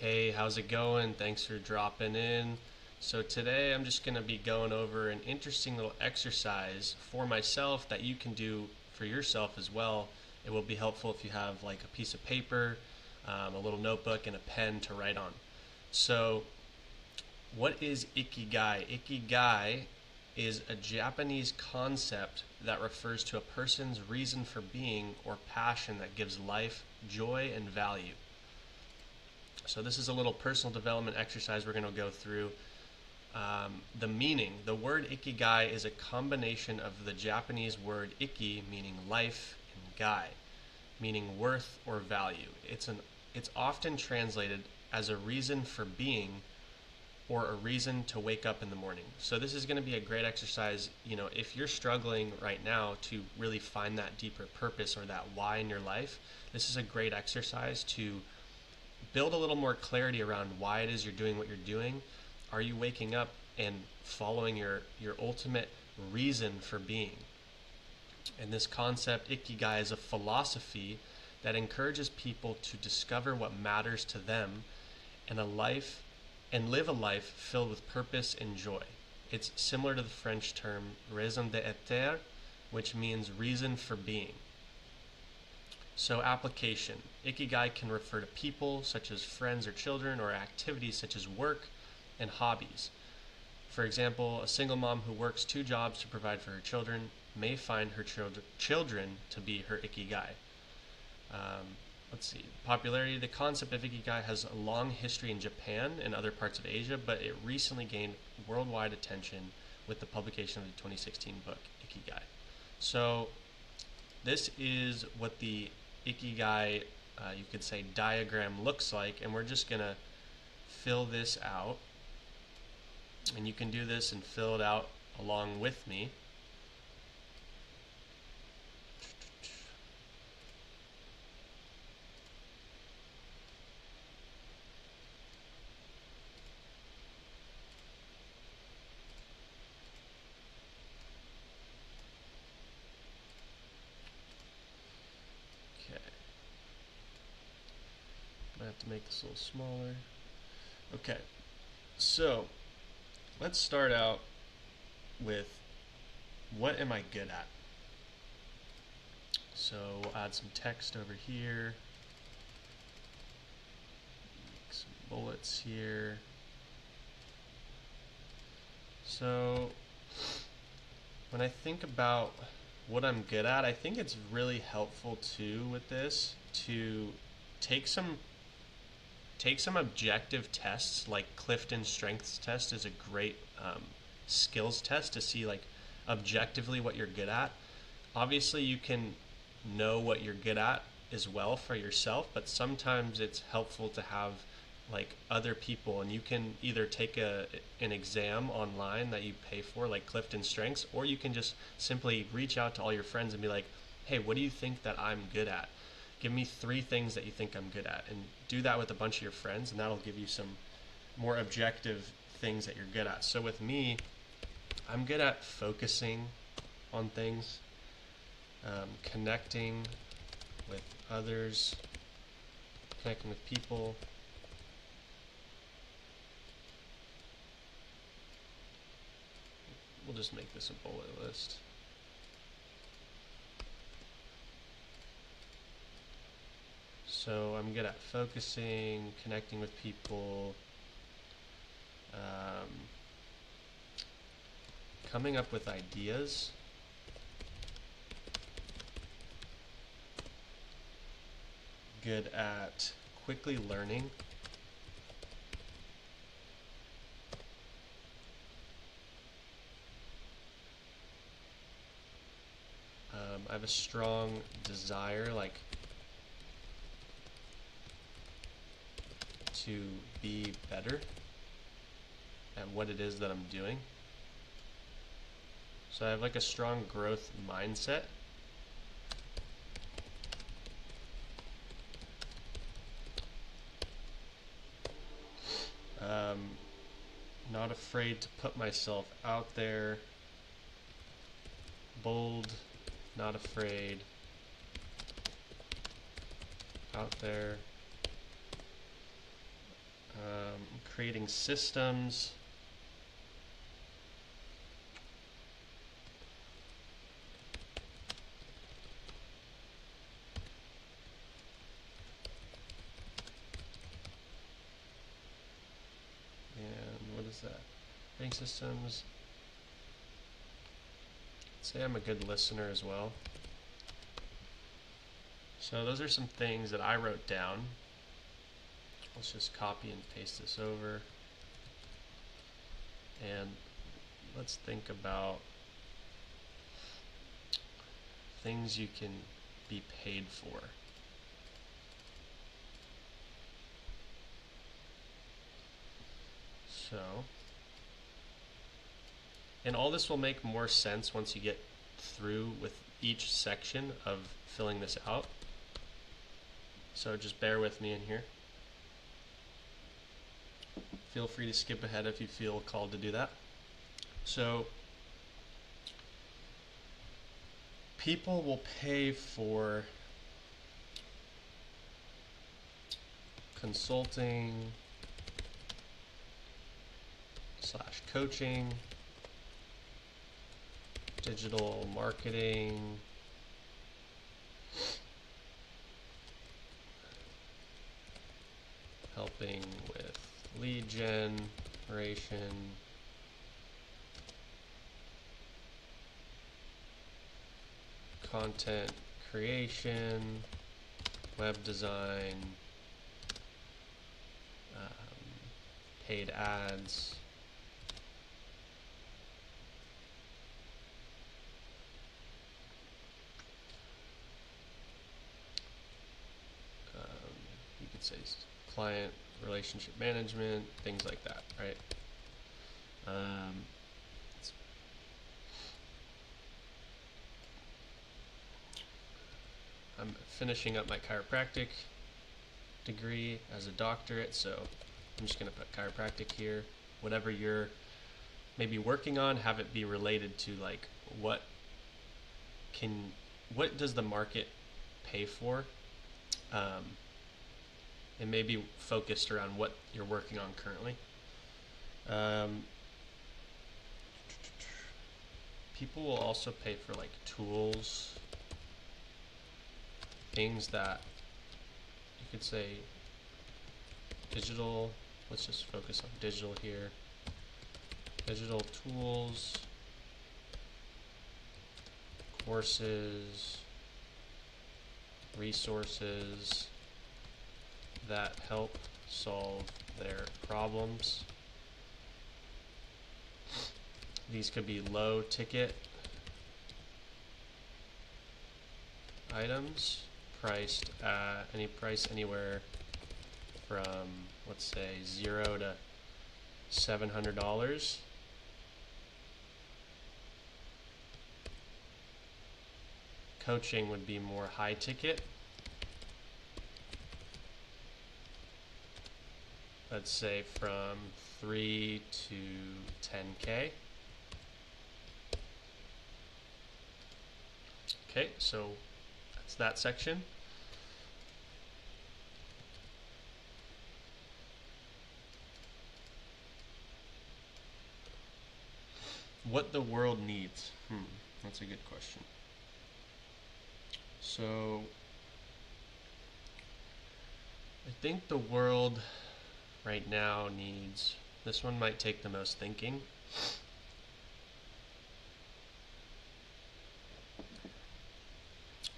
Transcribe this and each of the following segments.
Hey, how's it going? Thanks for dropping in. So, today I'm just going to be going over an interesting little exercise for myself that you can do for yourself as well. It will be helpful if you have like a piece of paper, a little notebook, and a pen to write on. So, what is Ikigai? Ikigai is a Japanese concept that refers to a person's reason for being or passion that gives life joy and value. So this is a little personal development exercise we're going to go through. The meaning, the word ikigai is a combination of the Japanese word iki, meaning life, and gai, meaning worth or value. It's often translated as a reason for being or a reason to wake up in the morning. So this is going to be a great exercise, if you're struggling right now to really find that deeper purpose or that why in your life, this is a great exercise to build a little more clarity around why it is you're doing what you're doing. Are you waking up and following your ultimate reason for being? And this concept, Ikigai, is a philosophy that encourages people to discover what matters to them and live a life filled with purpose and joy. It's similar to the French term raison d'être, which means reason for being. So, application. Ikigai can refer to people, such as friends or children, or activities such as work and hobbies. For example, a single mom who works two jobs to provide for her children may find her children to be her Ikigai. Let's see. Popularity. The concept of Ikigai has a long history in Japan and other parts of Asia, but it recently gained worldwide attention with the publication of the 2016 book, Ikigai. So, this is what the Ikigai, you could say, diagram looks like, and we're just going to fill this out. And you can do this and fill it out along with me. Okay. I have to make this a little smaller. Okay. So, let's start out with what am I good at? So we'll add some text over here, make some bullets here. So when I think about what I'm good at, I think it's really helpful too with this to take some objective tests. Like Clifton Strengths Test is a great skills test to see like objectively what you're good at. Obviously you can know what you're good at as well for yourself, but sometimes it's helpful to have like other people, and you can either take an exam online that you pay for, like Clifton Strengths, or you can just simply reach out to all your friends and be like, hey, what do you think that I'm good at? Give me 3 things that you think I'm good at, and do that with a bunch of your friends, and that'll give you some more objective things that you're good at. So with me, I'm good at focusing on things, connecting with others, connecting with people. We'll just make this a bullet list. So I'm good at focusing, connecting with people, coming up with ideas, good at quickly learning, I have a strong desire, like, to be better at what it is that I'm doing. So I have like a strong growth mindset. Not afraid to put myself out there. Bold, not afraid. Out there. creating systems. And what is that? Creating systems. Say I'm a good listener as well. So those are some things that I wrote down. Let's just copy and paste this over. And let's think about things you can be paid for. So, and all this will make more sense once you get through with each section of filling this out. So just bear with me in here. Feel free to skip ahead if you feel called to do that. So, people will pay for consulting / coaching, digital marketing, helping with lead generation, content creation, web design, paid ads, you could say client relationship management, things like that, right? I'm finishing up my chiropractic degree as a doctorate, so I'm just going to put chiropractic here. Whatever you're maybe working on, have it be related to like what does the market pay for, and maybe focused around what you're working on currently. People will also pay for like tools, things that you could say digital. Let's just focus on digital here. Digital tools, courses, resources that help solve their problems. These could be low ticket items priced at any price anywhere from, let's say, $0 to $700. Coaching would be more high ticket. Let's say from 3 to 10K. Okay, so that's that section. What the world needs? That's a good question. So, I think the world right now needs, this one might take the most thinking.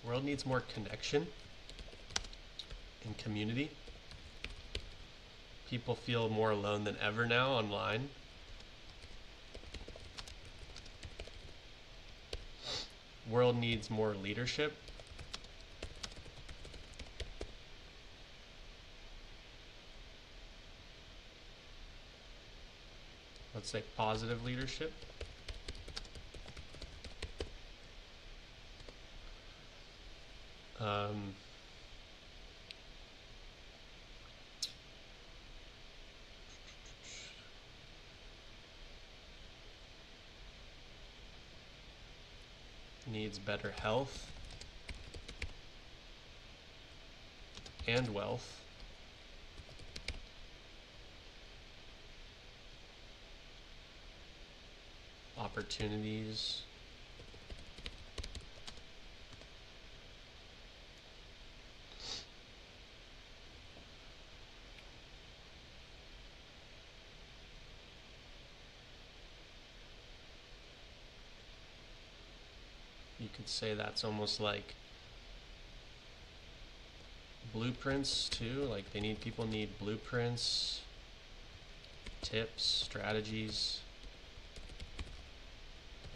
The world needs more connection and community. People feel more alone than ever now online. World needs more leadership. Let's say positive leadership. Needs better health and wealth. opportunities. You could say that's almost like blueprints too. Like people need blueprints, tips, strategies,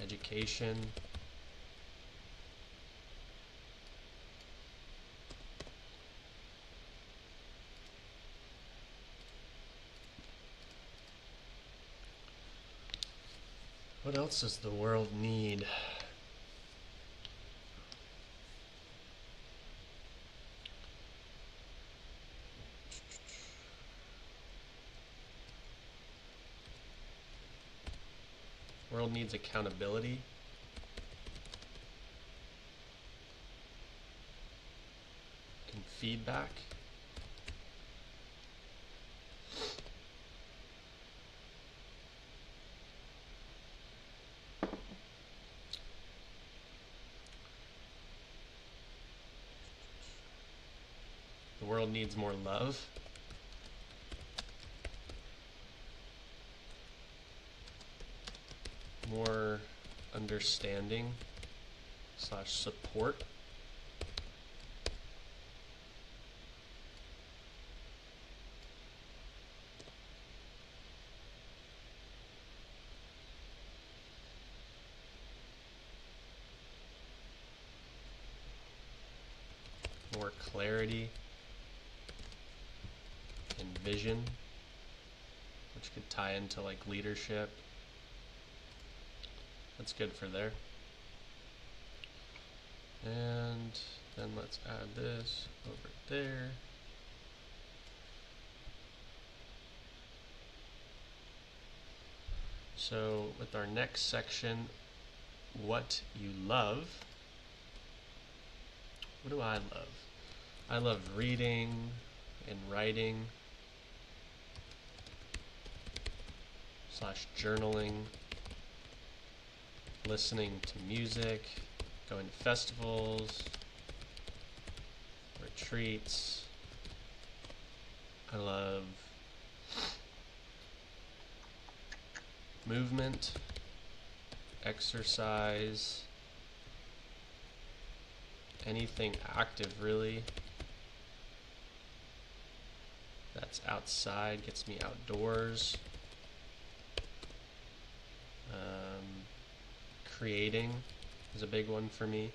education. What else does the world need? World needs accountability. And feedback. The world needs more love. More understanding / support. More clarity and vision, which could tie into like leadership. That's good for there. And then let's add this over there. So with our next section, what you love. What do I love? I love reading and writing / journaling, listening to music, going to festivals, retreats. I love movement, exercise, anything active really that's outside, gets me outdoors. Creating is a big one for me,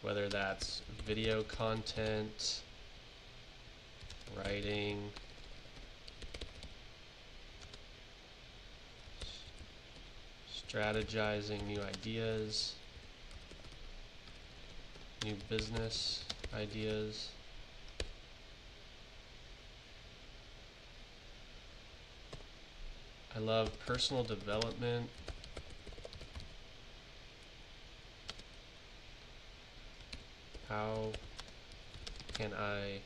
whether that's video content, writing, strategizing new ideas, new business ideas. I love personal development. How can I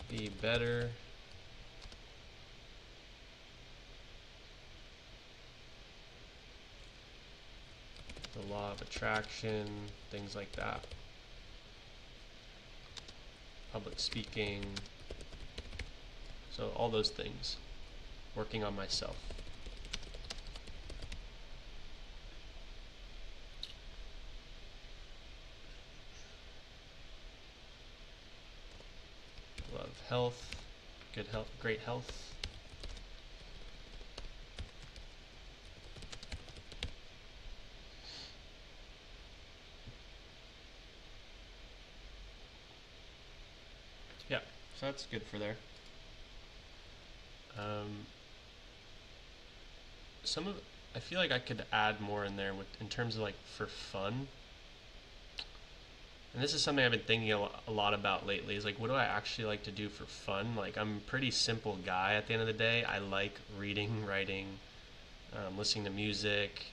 be better? The law of attraction, things like that. Public speaking. So all those things. Working on myself. Love health, good health, great health. Yeah, so that's good for there. Some of I feel like I could add more in there in terms of like for fun. And this is something I've been thinking a lot about lately, is like, what do I actually like to do for fun? Like, I'm a pretty simple guy at the end of the day. I like reading, writing, listening to music,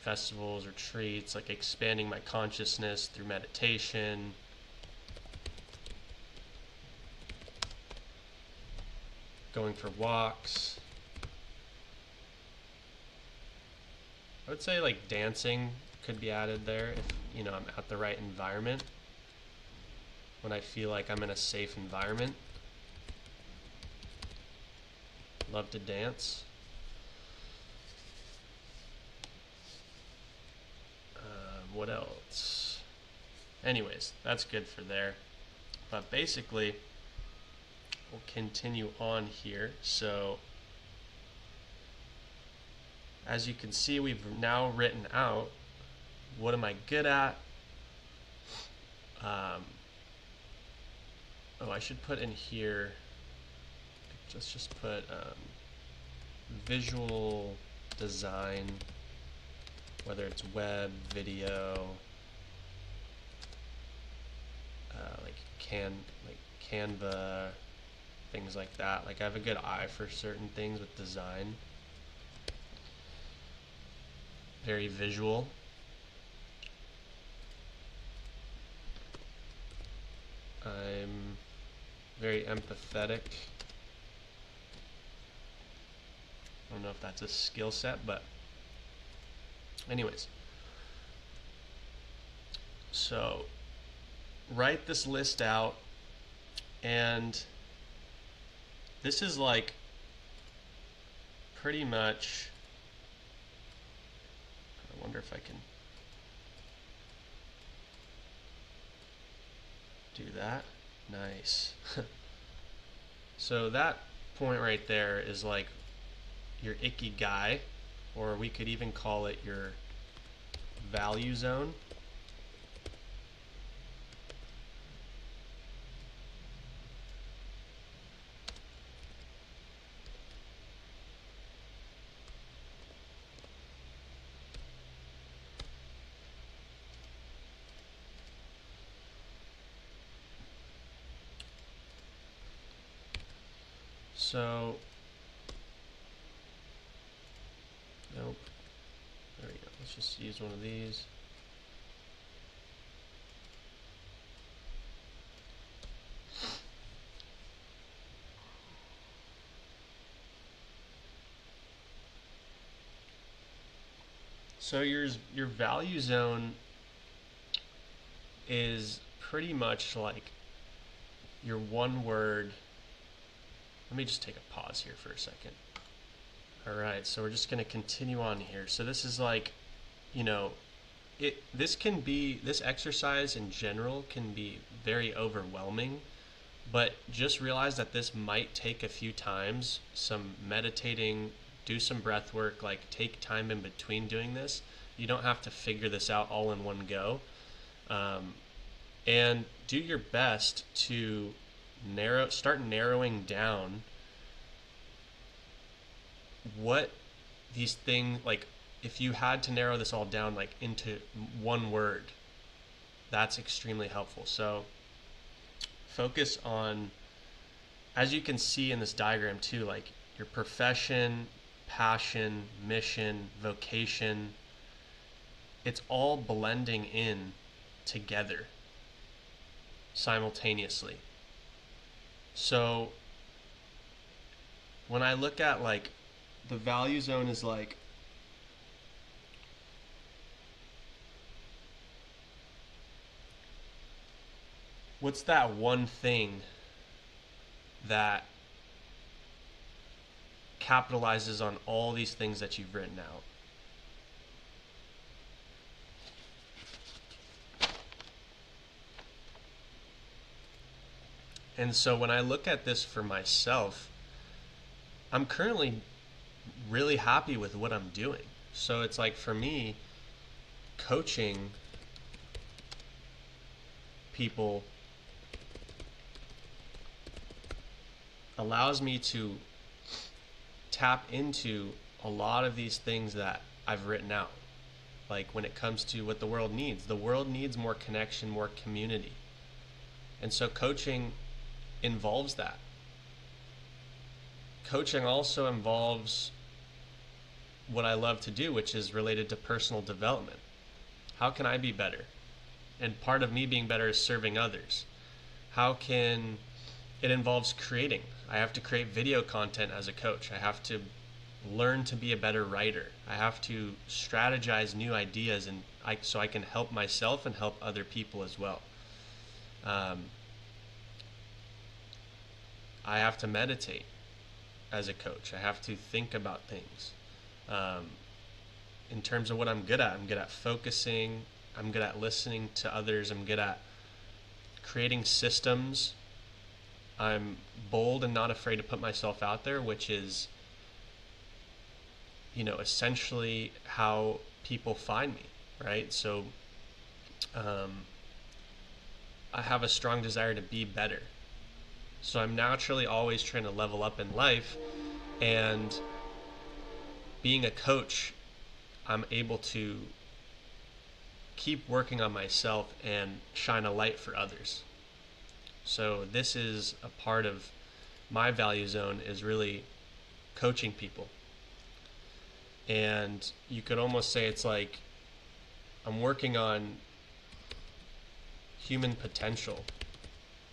festivals, retreats, like expanding my consciousness through meditation. Going for walks, would say like dancing could be added there if, you know, I'm at the right environment. When I feel like I'm in a safe environment. Love to dance. What else? Anyways, that's good for there. But basically, we'll continue on here. So, as you can see, we've now written out what am I good at. Oh, I should put in here, let's just put visual design, whether it's web, video, like Canva, things like that. Like I have a good eye for certain things with design. Very visual. I'm very empathetic. I don't know if that's a skill set, but anyways. So write this list out, and this is like pretty much, I wonder if I can do that. Nice. So that point right there is like your Ikigai, or we could even call it your value zone. So, nope, there we go, let's just use one of these. So your value zone is pretty much like your one word. Let me just take a pause here for a second. Alright, so we're just going to continue on here. So this is like, you know, this exercise in general can be very overwhelming, but just realize that this might take a few times, some meditating, do some breath work, like take time in between doing this. You don't have to figure this out all in one go. And do your best to start narrowing down what these things, like if you had to narrow this all down like into one word, that's extremely helpful. So focus on, as you can see in this diagram too, like your profession, passion, mission, vocation, it's all blending in together simultaneously. So when I look at like the value zone is like what's that one thing that capitalizes on all these things that you've written out? And so when I look at this for myself, I'm currently really happy with what I'm doing. So it's like for me, coaching people allows me to tap into a lot of these things that I've written out. Like when it comes to what the world needs more connection, more community. And so coaching involves that. Coaching also involves what I love to do, which is related to personal development. How can I be better? And part of me being better is serving others. It involves creating. I have to create video content as a coach. I have to learn to be a better writer. I have to strategize new ideas so I can help myself and help other people as well. Um, I have to meditate as a coach. I have to think about things. Um, in terms of what I'm good at, I'm good at focusing. I'm good at listening to others. I'm good at creating systems. I'm bold and not afraid to put myself out there, which is, essentially how people find me, right? So I have a strong desire to be better. So I'm naturally always trying to level up in life, and being a coach, I'm able to keep working on myself and shine a light for others. So this is a part of my value zone, is really coaching people. And you could almost say it's like I'm working on human potential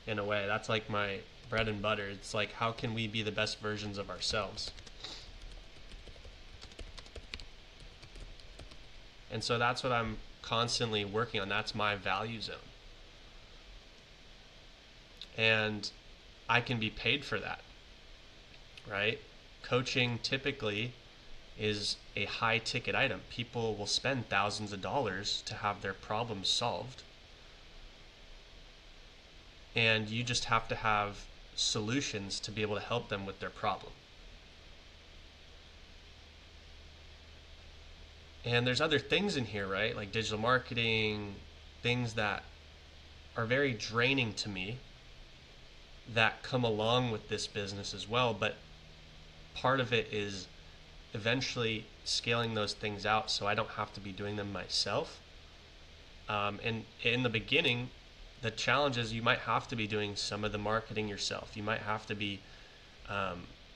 in a way. That's like my bread and butter. It's like, how can we be the best versions of ourselves? And so that's what I'm constantly working on. That's my value zone. And I can be paid for that, right? Coaching typically is a high ticket item. People will spend thousands of dollars to have their problems solved. And you just have to have solutions to be able to help them with their problem. And there's other things in here, right? Like digital marketing, things that are very draining to me that come along with this business as well. But part of it is eventually scaling those things out so I don't have to be doing them myself. And in the beginning, the challenge is you might have to be doing some of the marketing yourself. You might have to be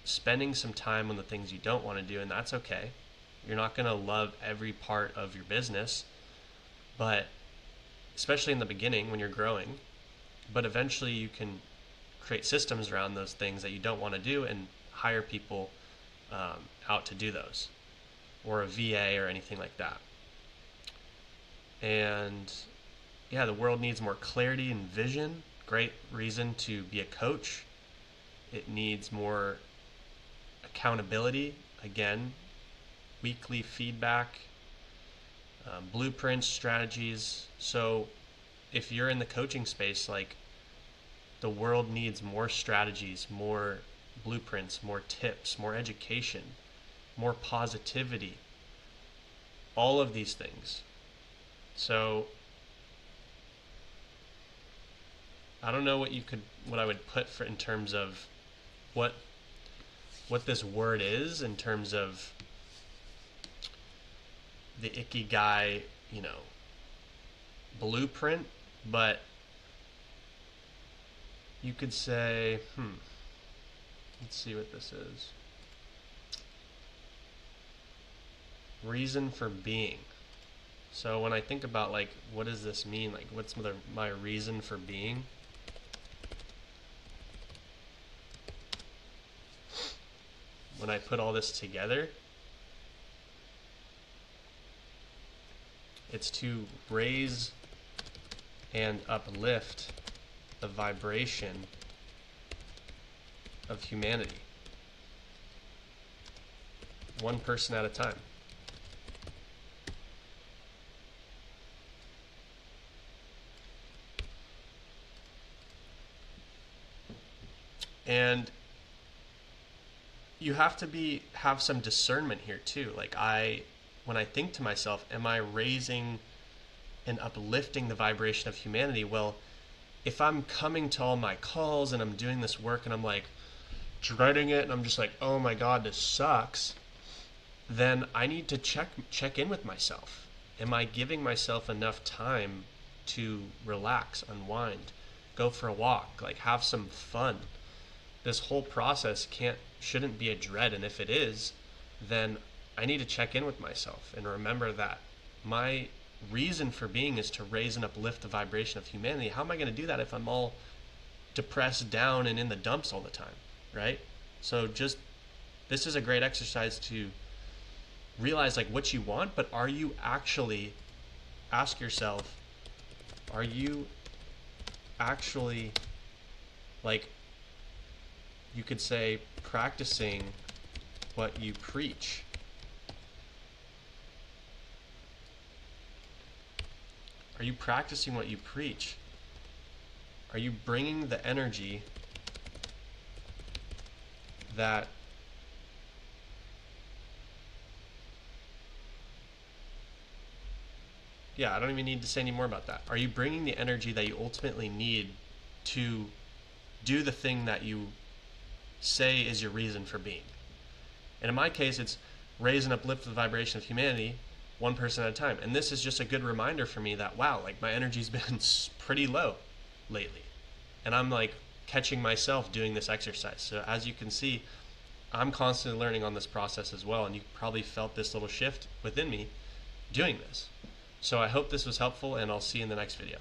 spending some time on the things you don't want to do, and that's okay. You're not going to love every part of your business, but especially in the beginning when you're growing, but eventually you can create systems around those things that you don't want to do and hire people out to do those, or a VA or anything like that. And yeah, the world needs more clarity and vision. Great reason to be a coach. It needs more accountability. Again, weekly feedback, blueprints, strategies. So if you're in the coaching space, like, the world needs more strategies, more blueprints, more tips, more education, more positivity, all of these things. So I don't know what I would put for in terms of what this word is, in terms of the Ikigai, blueprint, but you could say, let's see what this is. Reason for being. So when I think about, like, what does this mean? Like, what's my reason for being? When I put all this together, it's to raise and uplift the vibration of humanity, one person at a time. And you have to have some discernment here too. Like, when I think to myself, am I raising and uplifting the vibration of humanity? Well, if I'm coming to all my calls and I'm doing this work and I'm like dreading it and I'm just like, oh my God, this sucks, then I need to check in with myself. Am I giving myself enough time to relax, unwind, go for a walk, like have some fun? This whole process shouldn't be a dread, and if it is, then I need to check in with myself and remember that my reason for being is to raise and uplift the vibration of humanity. How am I going to do that if I'm all depressed, down, and in the dumps all the time, right? So just this is a great exercise to realize like what you want, but are you actually, ask yourself, are you actually, like, you could say, practicing what you preach? Are you practicing what you preach? Are you bringing the energy that I don't even need to say any more about that. Are you bringing the energy that you ultimately need to do the thing that you say is your reason for being? And in my case, it's raise and uplift the vibration of humanity one person at a time. And this is just a good reminder for me that, wow, like my energy's been pretty low lately. And I'm like catching myself doing this exercise. So as you can see, I'm constantly learning on this process as well. And you probably felt this little shift within me doing this. So I hope this was helpful, and I'll see you in the next video.